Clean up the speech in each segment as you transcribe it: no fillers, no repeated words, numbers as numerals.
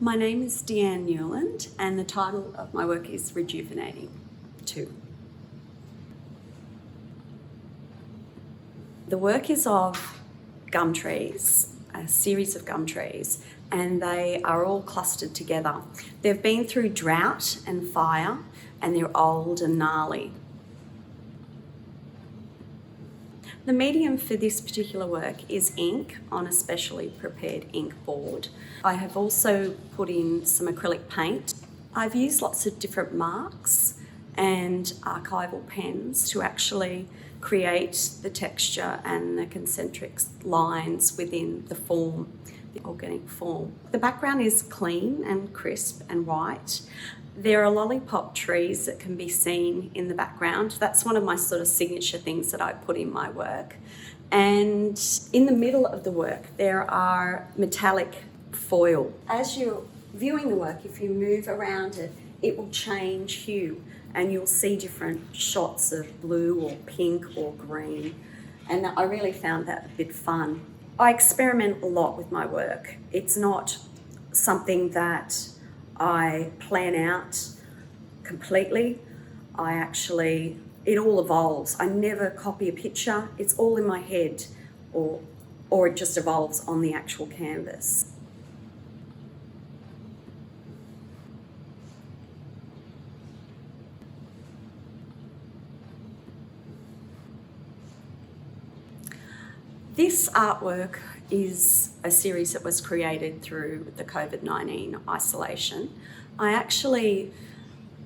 My name is Deanne Newland and the title of my work is Rejuvenating 2. The work is of gum trees, a series of gum trees, and they are all clustered together. They've been through drought and fire and they're old and gnarly. The medium for this particular work is ink on a specially prepared ink board. I have also put in some acrylic paint. I've used lots of different marks and archival pens to actually create the texture and the concentric lines within the form, the organic form. The background is clean and crisp and white. There are lollipop trees that can be seen in the background. That's one of my sort of signature things that I put in my work. And in the middle of the work, there are metallic foil. As you're viewing the work, if you move around it, it will change hue and you'll see different shots of blue or pink or green. And I really found that a bit fun. I experiment a lot with my work. It's not something that I plan out completely. It all evolves. I never copy a picture. It's all in my head or it just evolves on the actual canvas. This artwork is a series that was created through the COVID-19 isolation. I actually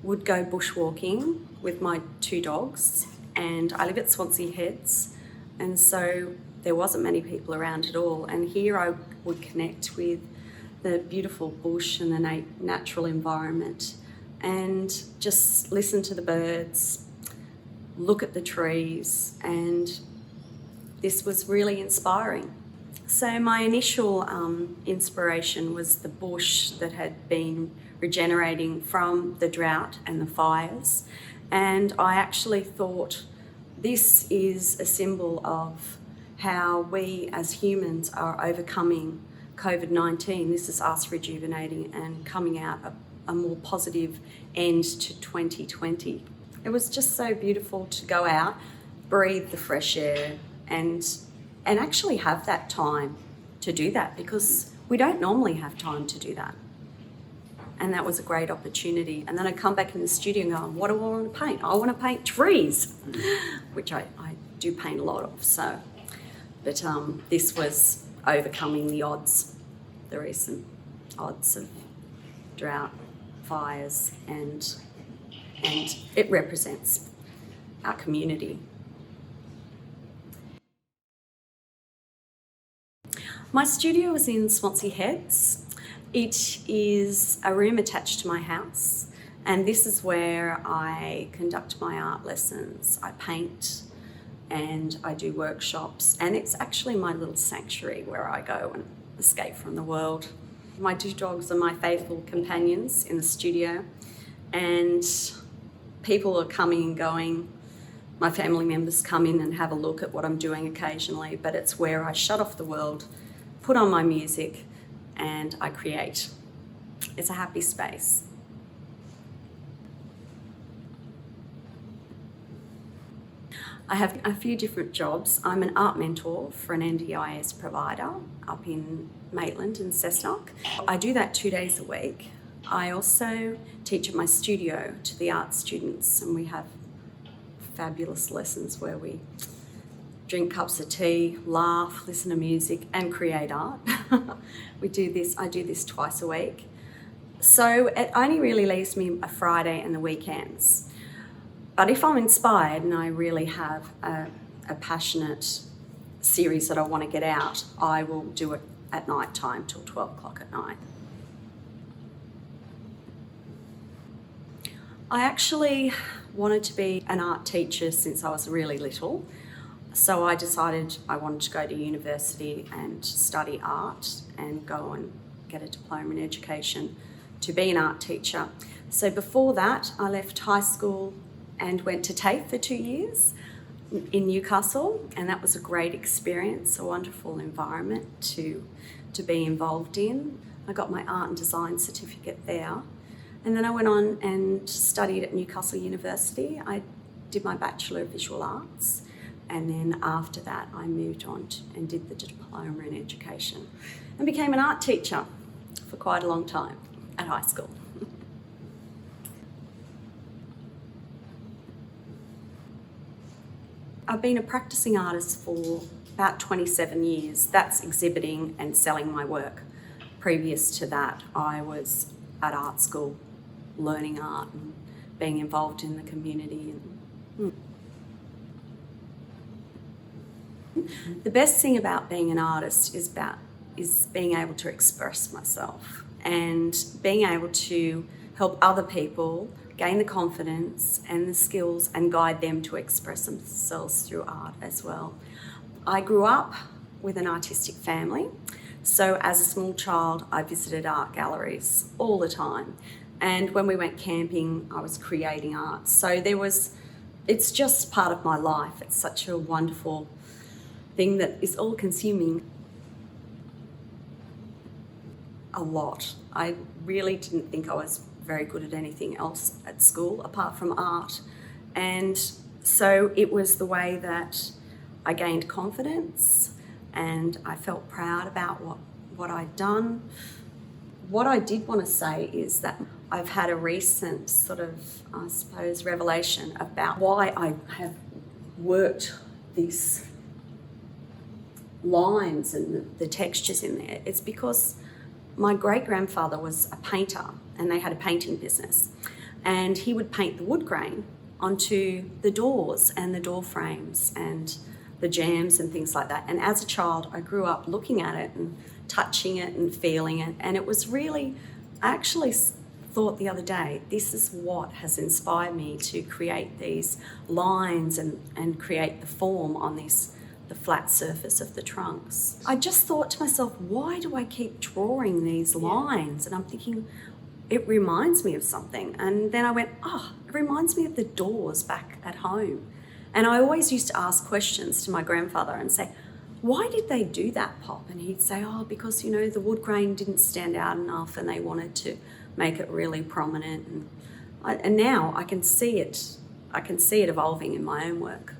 would go bushwalking with my 2 dogs, and I live at Swansea Heads, and so there wasn't many people around at all. And here I would connect with the beautiful bush and the natural environment and just listen to the birds, look at the trees, and this was really inspiring. So my initial inspiration was the bush that had been regenerating from the drought and the fires. And I actually thought this is a symbol of how we as humans are overcoming COVID-19. This is us rejuvenating and coming out a more positive end to 2020. It was just so beautiful to go out, breathe the fresh air, and actually have that time to do that, because we don't normally have time to do that. And that was a great opportunity. And then I come back in the studio and go, what do I want to paint? I want to paint trees, which I do paint a lot of. So, but this was overcoming the odds, the recent odds of drought, fires, and it represents our community. My studio is in Swansea Heads. It is a room attached to my house, and this is where I conduct my art lessons. I paint and I do workshops, and it's actually my little sanctuary where I go and escape from the world. My 2 dogs are my faithful companions in the studio, and people are coming and going. My family members come in and have a look at what I'm doing occasionally, but it's where I shut off the world, put on my music, and I create. It's a happy space. I have a few different jobs. I'm an art mentor for an NDIS provider up in Maitland in Cessnock. I do that 2 days a week. I also teach at my studio to the art students, and we have fabulous lessons where we drink cups of tea, laugh, listen to music, and create art. I do this twice a week. So it only really leaves me a Friday and the weekends. But if I'm inspired and I really have a passionate series that I want to get out, I will do it at night time till 12 o'clock at night. I actually wanted to be an art teacher since I was really little. So I decided I wanted to go to university and study art and go and get a diploma in education to be an art teacher. So before that, I left high school and went to TAFE for 2 years. in Newcastle, and that was a great experience, a wonderful environment to be involved in. I got my art and design certificate there, and then I went on and studied at Newcastle University. I did my Bachelor of Visual Arts, and then after that I moved on and did the diploma in education and became an art teacher for quite a long time at high school. I've been a practicing artist for about 27 years. That's exhibiting and selling my work. Previous to that, I was at art school, learning art and being involved in the community. The best thing about being an artist is being able to express myself and being able to help other people gain the confidence and the skills and guide them to express themselves through art as well. I grew up with an artistic family, so as a small child I visited art galleries all the time, and when we went camping I was creating art. So it's just part of my life. It's such a wonderful thing that is all consuming. A lot. I really didn't think I was very good at anything else at school apart from art, and so it was the way that I gained confidence and I felt proud about what I'd done. What I did want to say is that I've had a recent sort of, I suppose, revelation about why I have worked these lines and the textures in there. It's because my great-grandfather was a painter and they had a painting business, and he would paint the wood grain onto the doors and the door frames and the jambs and things like that. And as a child I grew up looking at it and touching it and feeling it, and it was really, I actually thought the other day, this is what has inspired me to create these lines and create the form on the flat surface of the trunks. I just thought to myself, why do I keep drawing these lines? And I'm thinking, it reminds me of something. And then I went, it reminds me of the doors back at home. And I always used to ask questions to my grandfather and say, why did they do that, Pop? And he'd say, because, the wood grain didn't stand out enough and they wanted to make it really prominent. And now I can see it. I can see it evolving in my own work.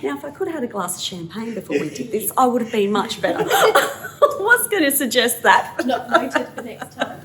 Now, if I could have had a glass of champagne before we did this, I would have been much better. I was going to suggest that. Not noted for next time.